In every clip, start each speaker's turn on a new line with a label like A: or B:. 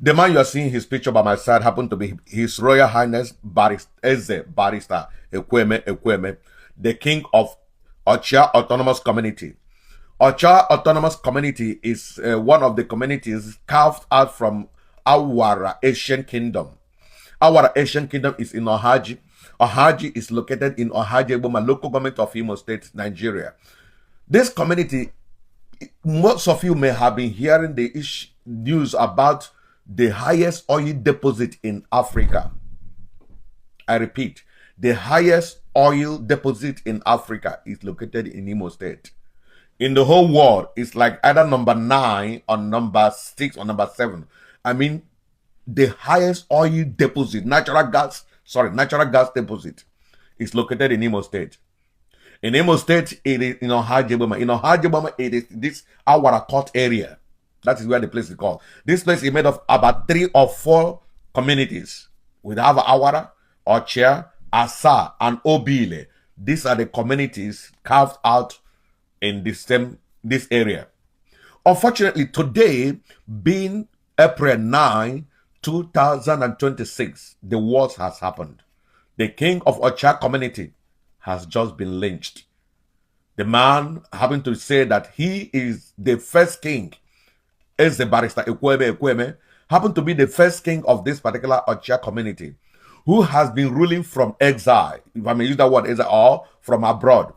A: The man you're seeing his picture by my side happened to be His Royal Highness Barrister Ekwueme, the king of Ochia Autonomous Community. Ochia Autonomous Community is one of the communities carved out from our Asian Kingdom. Our Asian Kingdom is in Ohaji. Ohaji is located in Ohaji, Ekwueme, local government of Imo State, Nigeria. This community, most of you may have been hearing the news about the highest oil deposit in Africa. I repeat, the highest oil deposit in Africa is located in Imo State. In the whole world, it's like either number 9 or number 6 or number 7. I mean, the highest oil deposit, natural gas deposit is located in Imo State. In Imo State, it is in Ohaji, Ekwueme. In Ohaji, Ekwueme, it is this Awara Court area. That is where the place is called. This place is made of about 3 or 4 communities. We have Awara, Ochia, Asa, and Obile. These are the communities carved out in this area. Unfortunately, today, being April 9, 2026, the worst has happened. The king of Ochia community has just been lynched. The man having to say that he is the first king, is the barrister Ekwueme, happened to be the first king of this particular Ochia community, who has been ruling from exile, if I may use that word, exile, or from abroad.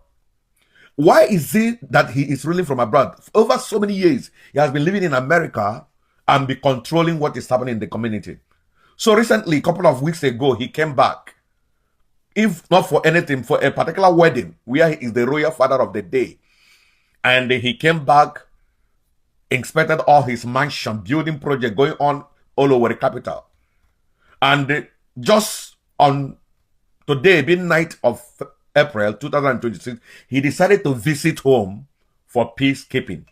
A: Why is it that he is ruling from abroad? Over so many years, he has been living in America and be controlling what is happening in the community. So recently, a couple of weeks ago, he came back, if not for anything, for a particular wedding, where he is the royal father of the day. And he came back, inspected all his mansion building project going on all over the capital. And just on today, being 9th of April 2026, he decided to visit home for peacekeeping.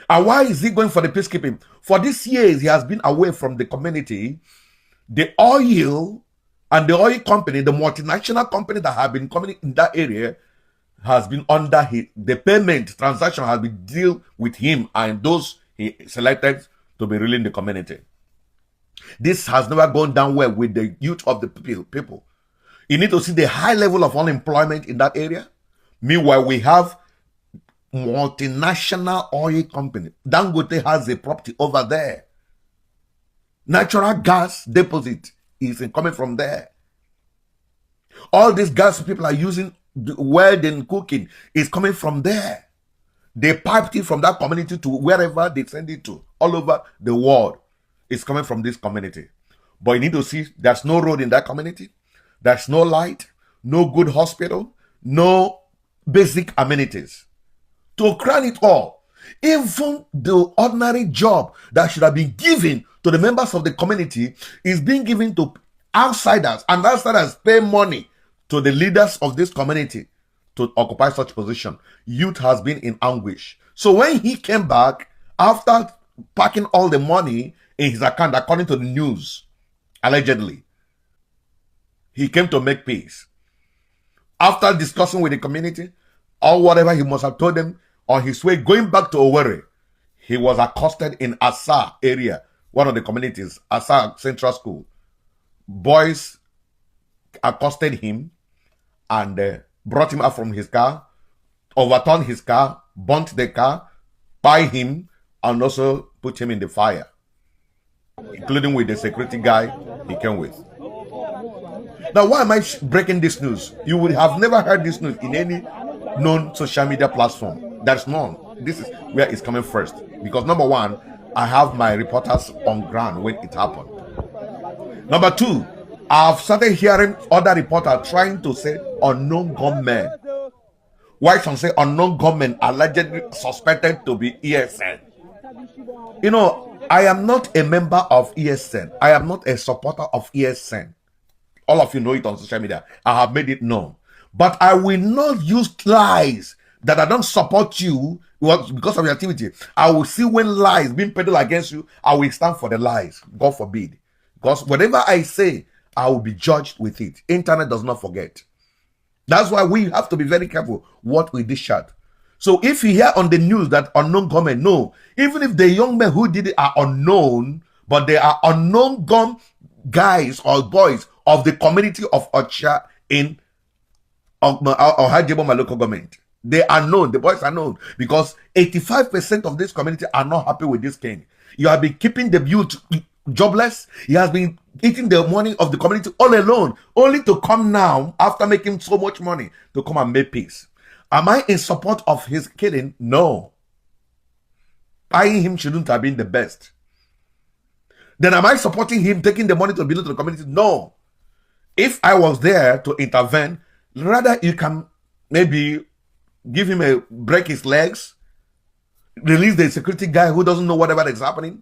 A: And why is he going for the peacekeeping? For these years, he has been away from the community. The oil and the oil company, the multinational company that have been coming in that area, has been under the payment transaction has been deal with him and those he selected to be ruling the community. This has never gone down well with the youth of the people. You need to see the high level of unemployment in that area. Meanwhile, we have multinational oil company. Dangote has a property over there. Natural gas deposit is coming from there. All this gas people are using, welding, cooking, is coming from there. They piped it from that community to wherever they send it to, all over the world. It's coming from this community. But you need to see there's no road in that community. There's no light, no good hospital, no basic amenities. To crown it all, even the ordinary job that should have been given to the members of the community is being given to outsiders, and outsiders pay money to the leaders of this community to occupy such position. Youth has been in anguish. So when he came back, after packing all the money in his account, according to the news, allegedly, he came to make peace. After discussing with the community, or whatever he must have told them, on his way going back to Owerri, he was accosted in Asa area, one of the communities, Asa Central School. Boys accosted him and brought him out from his car, overturned his car, burnt the car, by him, and also put him in the fire, including with the security guy he came with. Now, why am I breaking this news? You would have never heard this news in any known social media platform. There's none. This is where it's coming first. Because number one, I have my reporters on ground when it happened. Number two, I've started hearing other reporters trying to say unknown gunmen. Why some say unknown gunmen allegedly suspected to be ESN. You know, I am not a member of ESN. I am not a supporter of ESN. All of you know it on social media. I have made it known. But I will not use lies that I don't support you because of your activity. I will see when lies being peddled against you. I will stand for the lies. God forbid. Because whatever I say, I will be judged with it. Internet does not forget. That's why we have to be very careful what we discharge. So if you hear on the news that unknown gunmen, no. Even if the young men who did it are unknown, but they are unknown gun guys or boys of the community of Ochia in Ohio, my local government. They are known. The boys are known because 85% of this community are not happy with this king. You have been keeping the youth jobless. He has been eating the money of the community all alone, only to come now after making so much money to come and make peace. Am I in support of his killing? No. Buying him shouldn't have been the best. Then am I supporting him taking the money to belong to the community? No. If I was there to intervene, rather you can maybe give him a break his legs, release the security guy who doesn't know whatever is happening,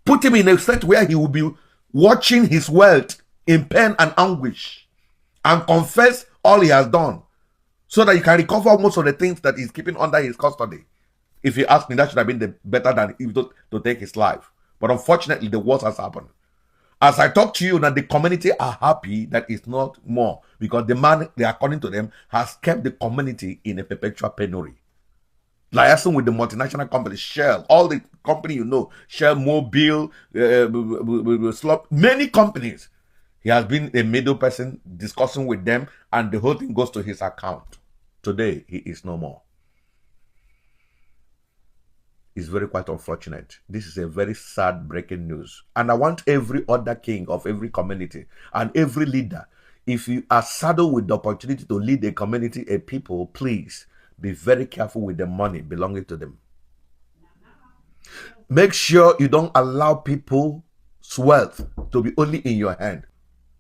A: put him in a state where he will be watching his wealth in pain and anguish and confess all he has done so that he can recover most of the things that he's keeping under his custody. If you ask me, that should have been better than if to take his life. But unfortunately, the worst has happened. As I talk to you now, the community are happy that it's not more because the man, according to them, has kept the community in a perpetual penury. Liaison with the multinational companies, Shell, all the company you know, Shell, Mobile, many companies. He has been a middle person discussing with them, and the whole thing goes to his account. Today, he is no more. It's very quite unfortunate. This is a very sad breaking news. And I want every other king of every community and every leader, if you are saddled with the opportunity to lead a community, a people, please be very careful with the money belonging to them. Make sure you don't allow people's wealth to be only in your hand.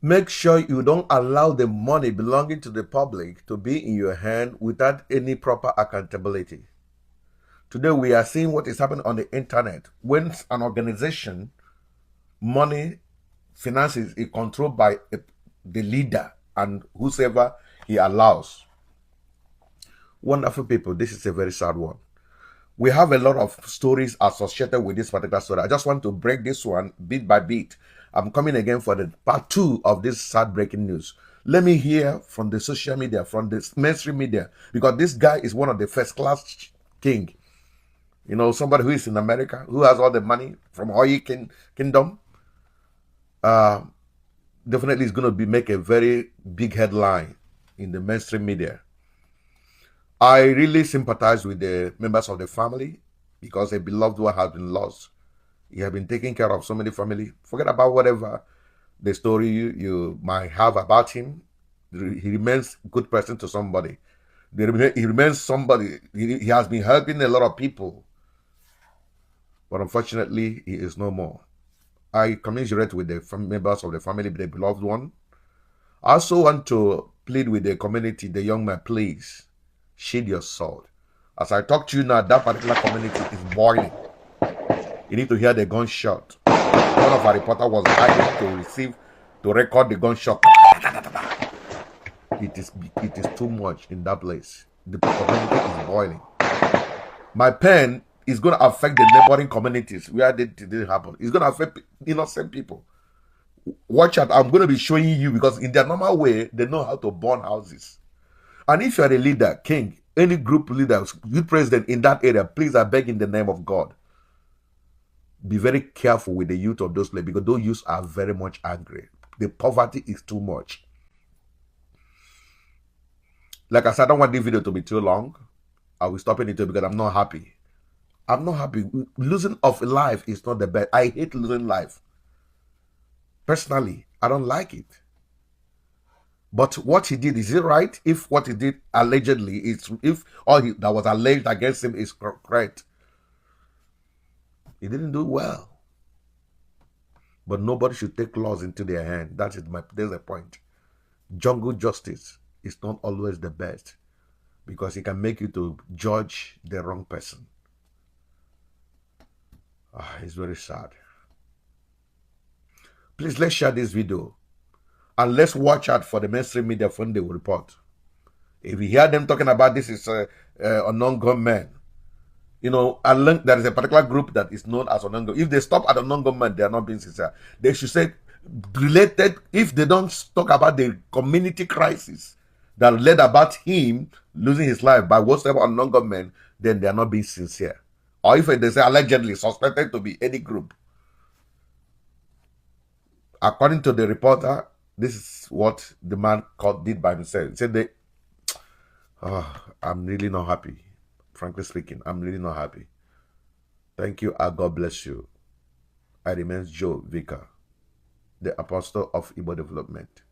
A: Make sure you don't allow the money belonging to the public to be in your hand without any proper accountability. Today, we are seeing what is happening on the internet. When an organization, money, finances is controlled by the leader and whosoever he allows. Wonderful people, this is a very sad one. We have a lot of stories associated with this particular story. I just want to break this one bit by bit. I'm coming again for the part 2 of this sad breaking news. Let me hear from the social media, from the mainstream media, because this guy is one of the first class king. You know, somebody who is in America, who has all the money from Oil Kingdom, definitely is going to make a very big headline in the mainstream media. I really sympathize with the members of the family because a beloved one has been lost. He has been taking care of so many family. Forget about whatever the story you might have about him. He remains a good person to somebody. He remains somebody. He has been helping a lot of people. But unfortunately, he is no more. I commiserate with the members of the family, the beloved one. I also want to plead with the community, the young man, please, sheathe your sword. As I talk to you now, that particular community is boiling. You need to hear the gunshot. One of our reporters was hiding to record the gunshot. It is too much in that place. The community is boiling. My pen is going to affect the neighboring communities where it didn't happen. It's going to affect innocent people. Watch out. I'm going to be showing you because in their normal way, they know how to burn houses. And if you're a leader, king, any group leader, youth president in that area, please, I beg in the name of God, be very careful with the youth of those places because those youths are very much angry. The poverty is too much. Like I said, I don't want this video to be too long. I will stop it because I'm not happy. I'm not happy. Losing of life is not the best. I hate losing life. Personally, I don't like it. But what he did, is it right? If what he did allegedly is, if all that was alleged against him is correct, he didn't do well. But nobody should take laws into their hand. There's the point. Jungle justice is not always the best because it can make you to judge the wrong person. It's very sad. Please, let's share this video. And let's watch out for the mainstream media when they will report. If you hear them talking about this is a non-gunman, you know, and there is a particular group that is known as a non-gunman. If they stop at a non-gunman, they are not being sincere. They should say related, if they don't talk about the community crisis that led about him losing his life by whatsoever a non-gunman, then they are not being sincere. Or if they say allegedly suspected to be any group, According to the reporter, this is what the man did by himself. He said, I'm really not happy. Frankly speaking, I'm really not happy. Thank you, and God bless you. I remain Joe Vicar, the apostle of Igbo development.